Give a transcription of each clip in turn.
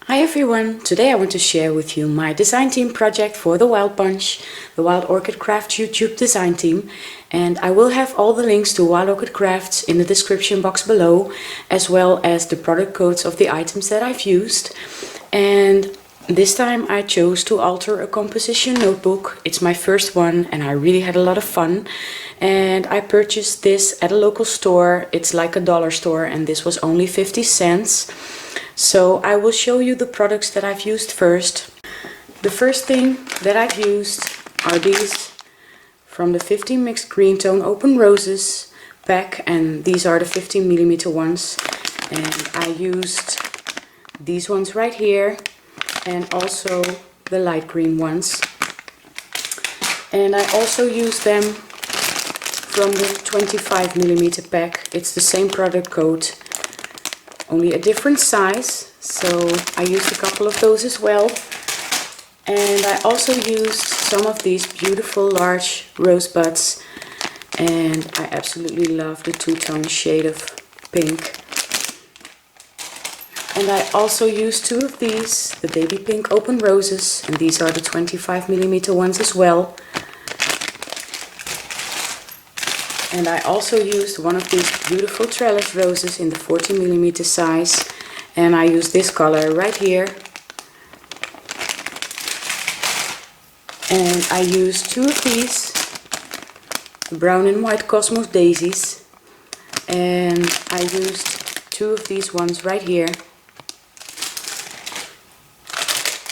Hi everyone, today I want to share with you my design team project for the Wild Bunch, the Wild Orchid Crafts YouTube design team, and I will have all the links to Wild Orchid Crafts in the description box below, as well as the product codes of the items that I've used. And this time I chose to alter a composition notebook. It's my first one and I really had a lot of fun. And I purchased this at a local store. It's like a dollar store and this was only 50 cents. So I will show you the products that I've used first. The first thing that I've used are these from the 15 mixed green tone open roses pack, and these are the 15mm ones. And I used these ones right here and also the light green ones. And I also used them from the 25mm pack. It's the same product code, only a different size, so I used a couple of those as well. And I also used some of these beautiful large rosebuds, and I absolutely love the two-tone shade of pink. And I also used two of these, the baby pink open roses, and these are the 25mm ones as well. And I also used one of these beautiful trellis roses in the 40mm size, and I used this color right here. And I used two of these brown and white cosmos daisies, and I used two of these ones right here.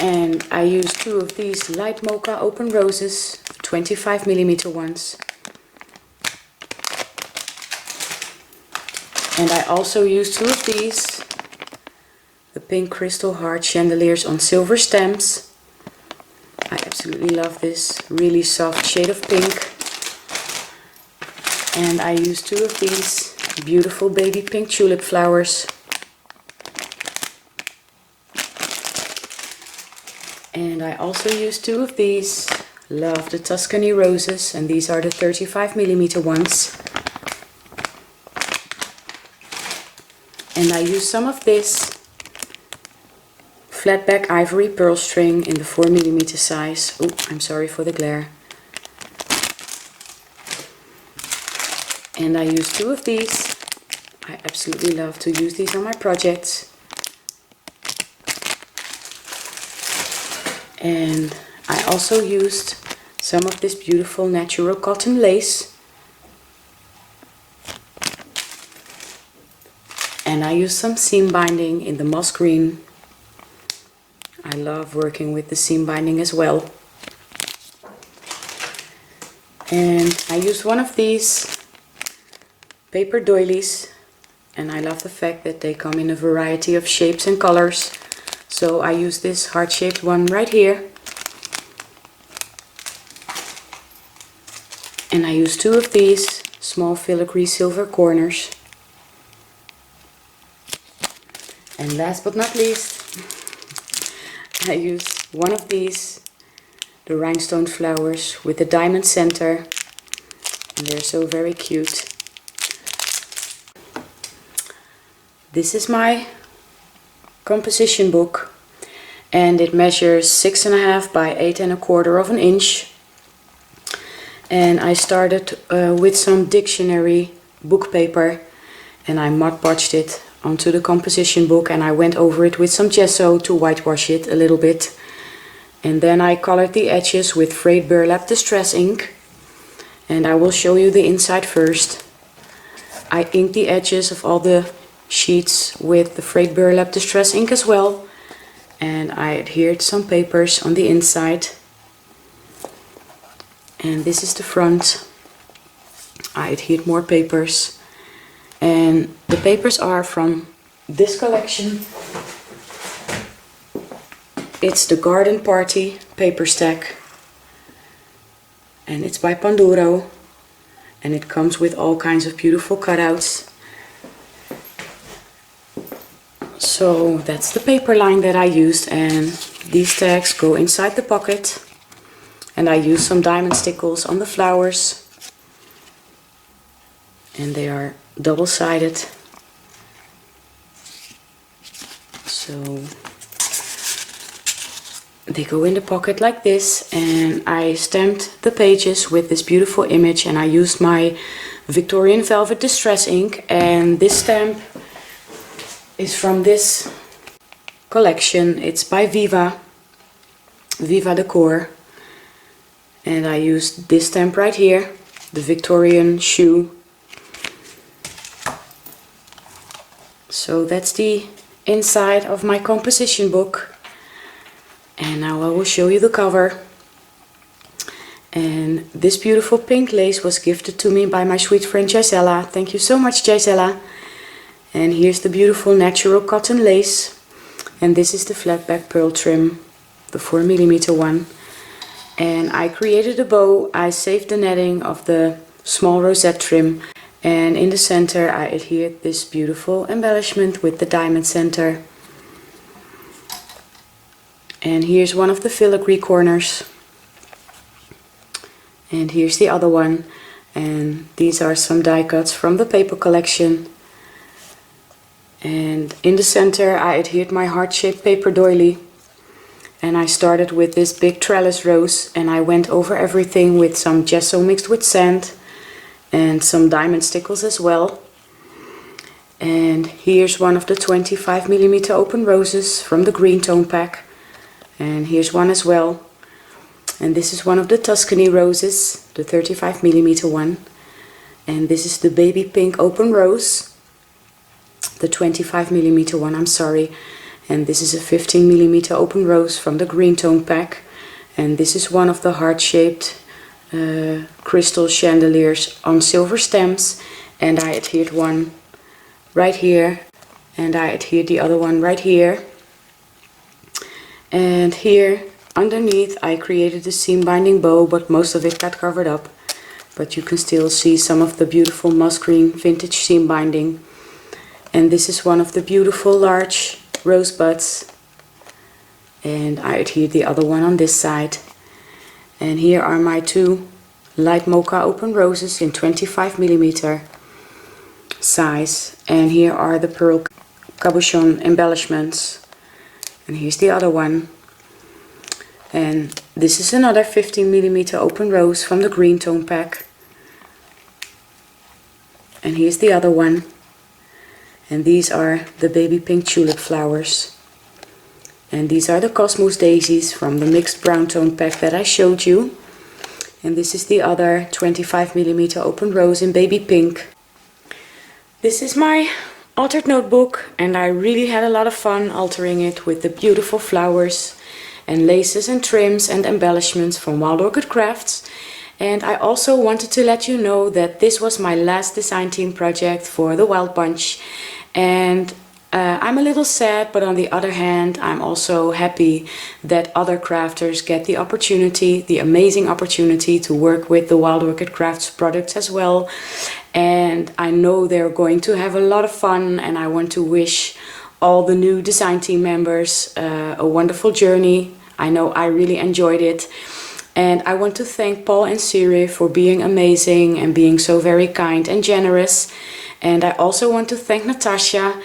And I used two of these light mocha open roses, 25mm ones. And I also used two of these, the pink crystal heart chandeliers on silver stems. I absolutely love this really soft shade of pink. And I used two of these beautiful baby pink tulip flowers. And I also used two of these, love the Tuscany roses, and these are the 35mm ones. And I used some of this flat back ivory pearl string in the 4mm size. Oh, I'm sorry for the glare. And I used two of these. I absolutely love to use these on my projects. And I also used some of this beautiful natural cotton lace. And I used some seam binding in the moss green. I love working with the seam binding as well. And I used one of these paper doilies, and I love the fact that they come in a variety of shapes and colors. So I used this heart-shaped one right here. And I used two of these small filigree silver corners. And last but not least, I used one of these, the rhinestone flowers with the diamond center, and they're so very cute. This is my composition book, and it measures 6.5 by 8.25 inches. And I started with some dictionary book paper, and I Mod Podged it onto the composition book, and I went over it with some gesso to whitewash it a little bit. And then I colored the edges with frayed burlap distress ink, and I will show you the inside first. I inked the edges of all the sheets with the frayed burlap distress ink as well, and I adhered some papers on the inside. And this is the front. I adhered more papers. And the papers are from this collection. It's the Garden Party paper stack. And it's by Panduro. And it comes with all kinds of beautiful cutouts. So that's the paper line that I used. And these tags go inside the pocket. And I used some diamond stickles on the flowers. And they are double-sided. So they go in the pocket like this, and I stamped the pages with this beautiful image, and I used my Victorian Velvet Distress ink, and this stamp is from this collection. It's by Viva Decor, and I used this stamp right here, the Victorian shoe. So that's the inside of my composition book, and now I will show you the cover. And this beautiful pink lace was gifted to me by my sweet friend Gisela. Thank you so much, Gisela. And here's the beautiful natural cotton lace, and this is the flat back pearl trim, the 4mm one. And I created a bow. I saved the netting of the small rosette trim, and in the center I adhered this beautiful embellishment with the diamond center. And here's one of the filigree corners, and here's the other one, and these are some die cuts from the paper collection. And in the center I adhered my heart-shaped paper doily, and I started with this big trellis rose, and I went over everything with some gesso mixed with sand and some diamond stickles as well. And here's one of the 25mm open roses from the green tone pack, and here's one as well. And this is one of the Tuscany roses, the 35mm one, and this is the baby pink open rose, the 25mm one, I'm sorry. And this is a 15mm open rose from the green tone pack, and this is one of the heart-shaped crystal chandeliers on silver stems, and I adhered one right here, and I adhered the other one right here. And here underneath I created a seam binding bow, but most of it got covered up, but you can still see some of the beautiful moss green vintage seam binding. And this is one of the beautiful large rosebuds, and I adhered the other one on this side. And here are my two light mocha open roses in 25mm size, and here are the pearl cabochon embellishments, and here's the other one. And this is another 15mm open rose from the green tone pack, and here's the other one. And these are the baby pink tulip flowers. And these are the cosmos daisies from the mixed brown tone pack that I showed you. And this is the other 25mm open rose in baby pink. This is my altered notebook, and I really had a lot of fun altering it with the beautiful flowers and laces and trims and embellishments from Wild Orchid Crafts. And I also wanted to let you know that this was my last design team project for the Wild Bunch. And I'm a little sad, but on the other hand, I'm also happy that other crafters get the opportunity, the amazing opportunity to work with the Wild Orchid Crafts products as well. And I know they're going to have a lot of fun, and I want to wish all the new design team members a wonderful journey. I know I really enjoyed it. And I want to thank Paul and Siri for being amazing and being so very kind and generous. And I also want to thank Natasha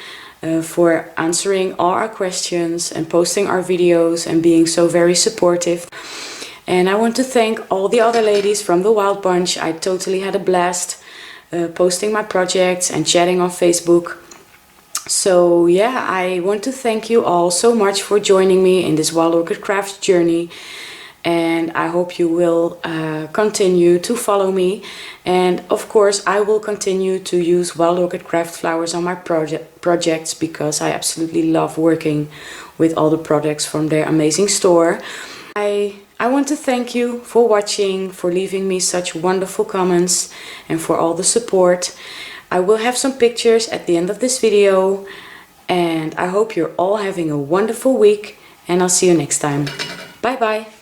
for answering all our questions and posting our videos and being so very supportive. And I want to thank all the other ladies from the Wild Bunch. I totally had a blast posting my projects and chatting on Facebook. So yeah, I want to thank you all so much for joining me in this Wild Orchid Crafts journey. And I hope you will continue to follow me, and of course I will continue to use Wild Orchid Craft flowers on my projects, because I absolutely love working with all the products from their amazing store. I want to thank you for watching, for leaving me such wonderful comments, and for all the support. I will have some pictures at the end of this video, and I hope you're all having a wonderful week, and I'll see you next time. Bye bye!